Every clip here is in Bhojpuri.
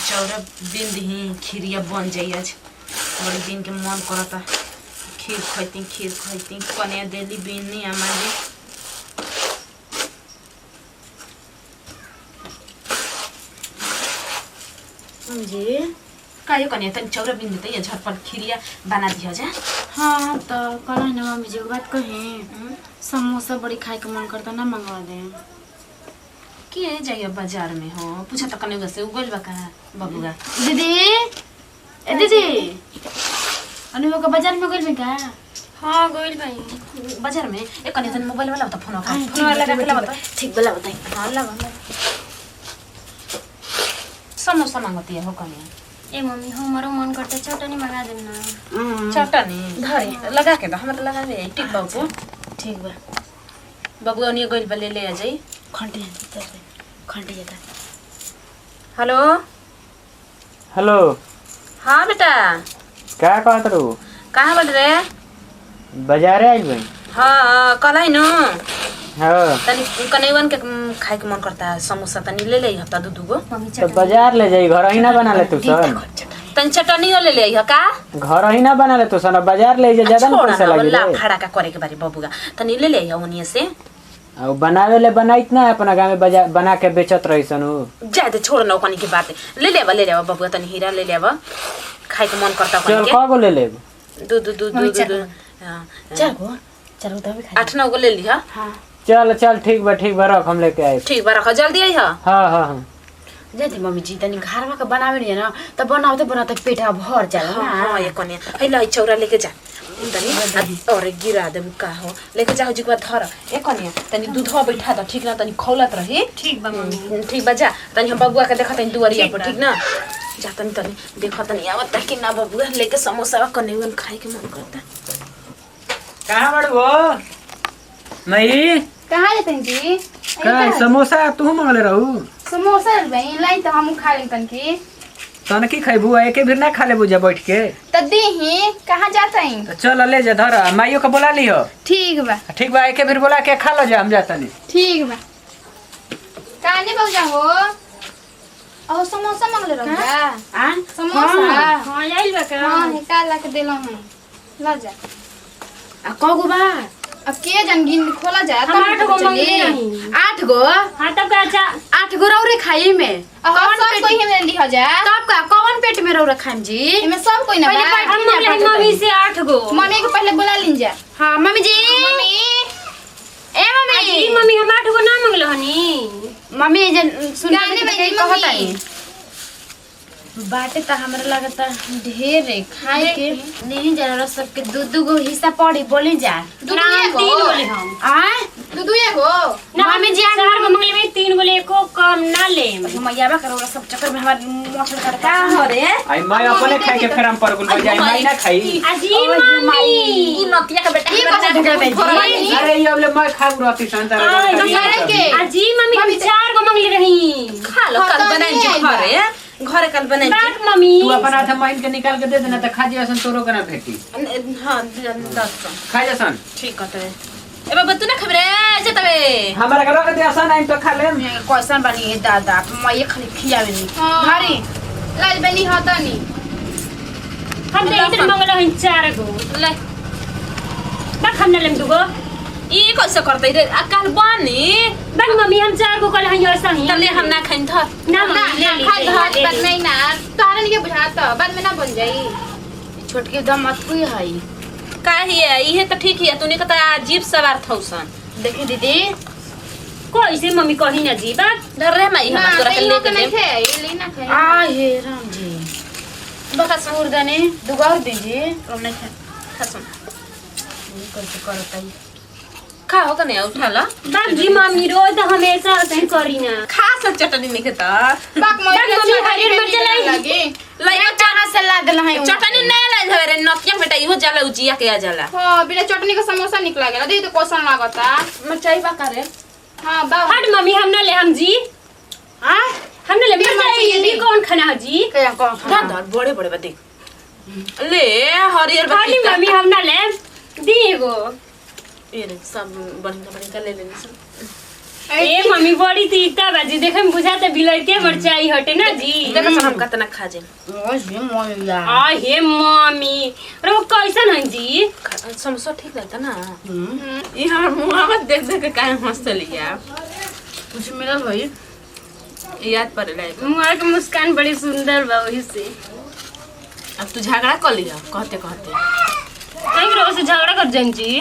चौरा बिन दी खीरिया बन जाई आज बड़ी दिन के मन करता खीर खैती कन्या देली बिननी हमारी जी कायो कन्या तनी चौरा बिन देते ये झटपट खीरिया बना दिया जा। हाँ तो कल है ना मम्मी जी बात कहे समोसा बड़ी खाए के मन करता ना मंगवा दे के जाइए बाजार में हो पूछा तो कने से उगल बा का बबुआ दीदी ए दीदी अनुवा का बाजार में गइल का। हाँ गोइल भाई बाजार में एक कने तन मोबाइल वाला तो फोन वाला रख ला बता ठीक बोला बताई। हां ला समोसा मांगती है हो कने ए मम्मी हमारो मन करता चटनी मंगा देम ना। चटनी धरे लगा के दो हमरा लगा दे ठीक बाबू ठीक बा बबुआ ने गइल बा ले आ जाई खंडी जाता। हेलो हेलो हां बेटा क्या कहत रू कहां बड़ रे बाजारे आइल बई। हां कल आई न हां तनी कनेवन के खाए के मन करता है समोसा तनी ले ले हफ्ता दू गो तो बाजार ले जाई घर ही ना बना ले तू सन तनी चटनी ले ले ह का घर ही ना बना ले तू सन बाजार ले जा ज्यादा ना पैसा लगी ला रे खड़ा का करे के बारे बबुआ तनी ले ले ओनिए से और बनावे ले बनाइत ना अपना गांव में बाजार बना के बेचत रही सन जा दे छोड़ न कनी के बात ले ले बबुआ तनी हीरा ले ले खाए के मन करता चल कनी क गो ले ले दू चल तो भी खा 8-9 गो ले ली ह हां चल चल ठीक बा रख हम लेके आए। ठीक बा रख जल्दी आई ह हां हां हां जदी मम्मी जी तनी घरवा का बनावे नहीं ना त बनाते पेट भर जाला ना। हां ये कने हैला चौरा लेके जा तनी और गिरा दे का हो लेके जाओ जी के धर ए कने तनी दूधवा बैठा द ठीक ना तनी खौलत रही ठीक बा मम्मी ठीक बा जा तनी हम बबुआ के देखा तनी दुआरिया पर ठीक ना जा तनी देखा तनी आवत कि ना बबुआ लेके समोसा कने खाए के मन करता कहां बड़बो मई कहां जाते जी का समोसा तू मांगले रहू समोसा भाई लाई तो हम खा लें तनकी तन की खइबू एके फिर ना खा लेबू जा बैठ के त देही कहां जाता है तो चल ले जा धर माइयो के बोला लियो ठीक बा एके फिर बोला के खा लो जा हम जाता नहीं ठीक बा काने बहु जा हो और समोसा मांगले रहा आ समोसा हां आइल बा का हां निकाल के देलो है ला जा आ कगो बा अब के जन गिन खोला जा हम 8 गो मांगले नहीं 8 गो हां तब का अच्छा 8 गो रौरे खाई में कौन सब कोई हमें लिखा जा तब का कौन पेट में रौरा खाम जी इमे सब कोई ना बा हम मांगले मम्मी से 8 गो मम्मी के पहले बुला लिन जा हां मम्मी जी मम्मी ए मम्मी जी मम्मी हम 8 गो ना मांगले हनी मम्मी जे सुन गाने के बजी कहत मम्मी। आई बाटे त हमरा लगता ढेर है खाए के नहीं जरा सबके दू गो हिस्सा पड़ी बोली जा दू तीन बोले हम आ दू एगो मम्मी जी 4 गो मांगले में 3 गो एको कम ना ले मैया का रौरा सब चक्कर में हमार मोछड़ कर का हो रे आई मैं अपने खाए के फेरम पर गुल बजाई मैं ना खाई अजी मम्मी ई नतिया के बेटा ई कौन ढेकर बेजी अरे ये वाले मैं खाऊ रहती संतर अजी मम्मी हम 4 गो मांगले रही खा लो कल बनाई जी घरे घरे कल बनाई जी बात मम्मी तू अपन हाथ माइन के निकाल के दे देना त खा जियासन तोरो के ना भेटी हां 10 खा जासन ठीक कहते ए बाबा तू ना खबरे जे तबे हमरा के रख दे आसन आई तो खा ले कैसन बनी है दादा मैं खाली खियावे नहीं भारी लाल बनी होता नहीं हम तो इधर मांगले हन 4 गो ले बात हम ना लेम 2 गो ई कैसे करते रे अकाल बनी बात मम्मी हम 4 गो कल हन ऐसा ही तले हम ना खाइन था ना ना मम्मी ले खा ले भात बन नहीं ना तारा नहीं के बुझाता बाद में ना बन जाई छोटके दम मत कोई है का है इहे तो ठीक है तूने कहता अजीब सवार थौसन देखे दीदी कोई से मम्मी कही ना जी बात डर रे मई हम तोरा के लेके नहीं दे थे ये लेना खाए आ हे राम जी बका सूर दने 2 गो और दीजिए हमने खसम कैसे करता है खा हो कने उठा ला बाप जी मम्मी रोज हमेशा ऐसे करी ना खा सब चटनी नहीं खाता बाक मोर बाक मम्मी हरियर मिर्च लाई। लगे लाइक कहां से ला देला है चटनी नहीं लाई धरे नकिया बेटा इहो जाला उजिया के आ जाला हां बिना चटनी का समोसा निकला गेला दे तो कोसन लागता मैं चाय बा करे हां बा हट मम्मी हम ना ले हम जी हां हम ना ले मिर्च ये कौन खाना है जी क्या कौन दादा बड़े बड़े बा देख ले हरियर बा खाली मम्मी हम ना ले दी एगो ये रे सब बढ़िया बढ़िया ले लेनी सब ए मम्मी बड़ी तीता बाजी देखे में बुझाता बिलैते मरचाई हटे ना जी। देखो सन हम कितना खा जे आ हे मम्मी अरे वो कैसन है जी? समोसा ठीक लगता ना। ये हमर मुंह में देख देख के काहे हंसते लिया कुछ मिलल भाई याद पड़ेला। मुहार के मुस्कान बड़ी सुंदर बा वही से। अब तू झगड़ा कर लिया कहते कहते कहीं रोज से झगड़ा कर जाइन जी।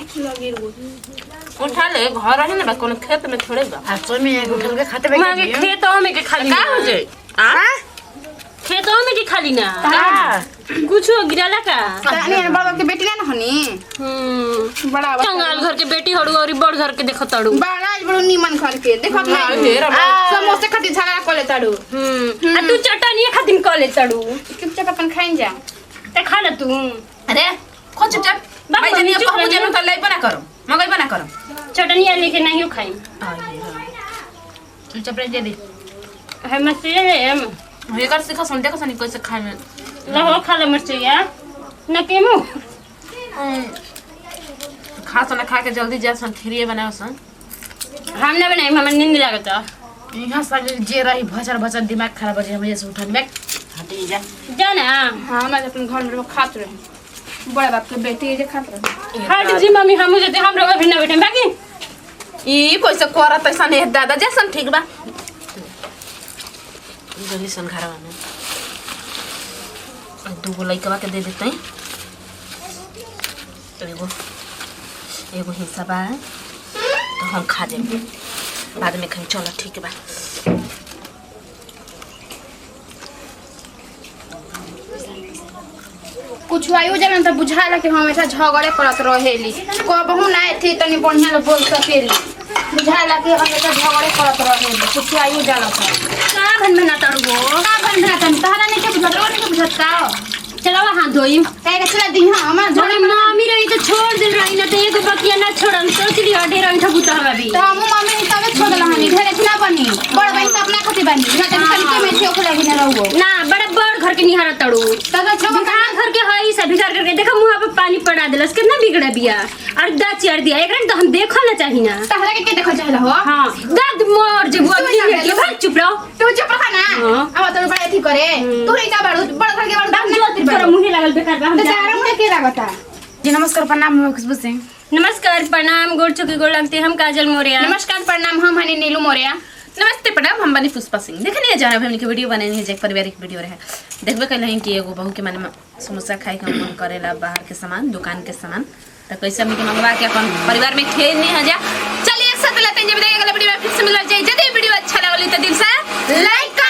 उठा ले घर है ना कोनो खेत में थोड़े बा। आज में एक उठल के खाते मां के खेतों में के खाली का हो जाए आ खेतों में के खाली ना का कुछ गिराला का। तानी बड़ा के बेटी ना हनी बड़ा कंगाल घर के बेटी हड़ू और बड़ घर के देखत तड़ू। बड़ा आज बड़ो नीमन घर के देखत हाँ, नहीं ढेर बा। समोसे खातिर झगड़ा कर ले ताड़ू आ तू चटनी खातिर क ले तड़ू चुपचाप अपन खाइन जा त खा ले तू। अरे कौन चुपचाप बाप भाई मम्मी जनी चुप कहू रही। जनु त लै बना करो मगई बना करो चटनी लेके नहीं खाई चुपचाप रह दे है मसे है ये कर सिखा सुन देखो सनी कैसे खाए में लहो खा ले मरचैया न केमो खा सन खा के जल्दी जा सन खीरिए बनाओ सन। हम ना बनाई हमरा नींद लागता। यहाँ सब जे रही भचर भचर दिमाग खराब हो जाए मुझे से उठा बैग हटे जा जा ना हां हम आज अपन घर में खात रहे बड़ा बाप के बेटी जे खात रहे हट जी मम्मी हम जते हम रोग भी ना बैठे बाकी ई कैसे करत ऐसा नहीं दादा जैसन ठीक बा जल्दी सन घरवा में दूगो लइकवा के दे देते हैं तो एगो हिस्सा बा तो हम खा देंगे बाद में खाई चलो ठीक बा। कुछ आयो जलन त बुझाला कि हमेशा झगड़े करत रहेली कबहू ना थी तनी बढ़िया ले बोल सकेली बुझाला कि हमेशा झगड़े करत रहेली कुछ आयो जाला था का भन में ना तड़गो का बंधना तन तहरा नहीं के बुझत नहीं के बुझत का चलो हाथ धोई काहे के चला दी हां हमार जोड़े झगड़े मम्मी रही तो छोड़ दे रही ना तो एक बकिया ना छोड़न सोच लियो ढेर रही ठगुता हवा भी तो हम मम्मी ही तबे छोड़ दला हनी ढेरे ना बनी बड़ बहन त अपना खाती बनी ना तनी तनी में थे ओखला भी ना रहू ना बड़ा बड़ घर के निहारा तड़ू तब छो बिगाड़ घर के हई सब बिगाड़ करके देखा मुंह पे पानी पड़ा देलस कितना बिगड़ा बिया और दांत चिर दिया एकरा तो हम देखो ना चाही ना तहरा के देखो चाहला हो हां दांत मोर जे बुआ की भाग चुप रहो तू चुप रहा ना हाँ। अब तो बड़ा थी करे तू ही का बड़ बड़ घर के बड़ दाम नहीं होती तोरा मुंह लागल बेकार बा हम तो जा सारा मुझे के लागता जी नमस्कार प्रणाम मैं खुशबू सिंह नमस्कार प्रणाम गोड़ चुकी गोड़ लगती हम काजल मौर्य नमस्कार प्रणाम हम हनी नीलू मौर्य नमस्ते प्रणाम हम बनी पुष्पा सिंह देखनी जाना हमनी के वीडियो बनानी है जे पारिवारिक वीडियो रहे देखबे कल हैं कि एगो बहू के मन में समोसा खाए के मन करेला बाहर के सामान दुकान के सामान तो कैसे हमनी के मंगवा के अपन परिवार में खेल नहीं है जा चलिए एक साथ लेते हैं जब अगला वीडियो में फिर से मिल जाए यदि वीडियो अच्छा लगली तो दिल से लाइक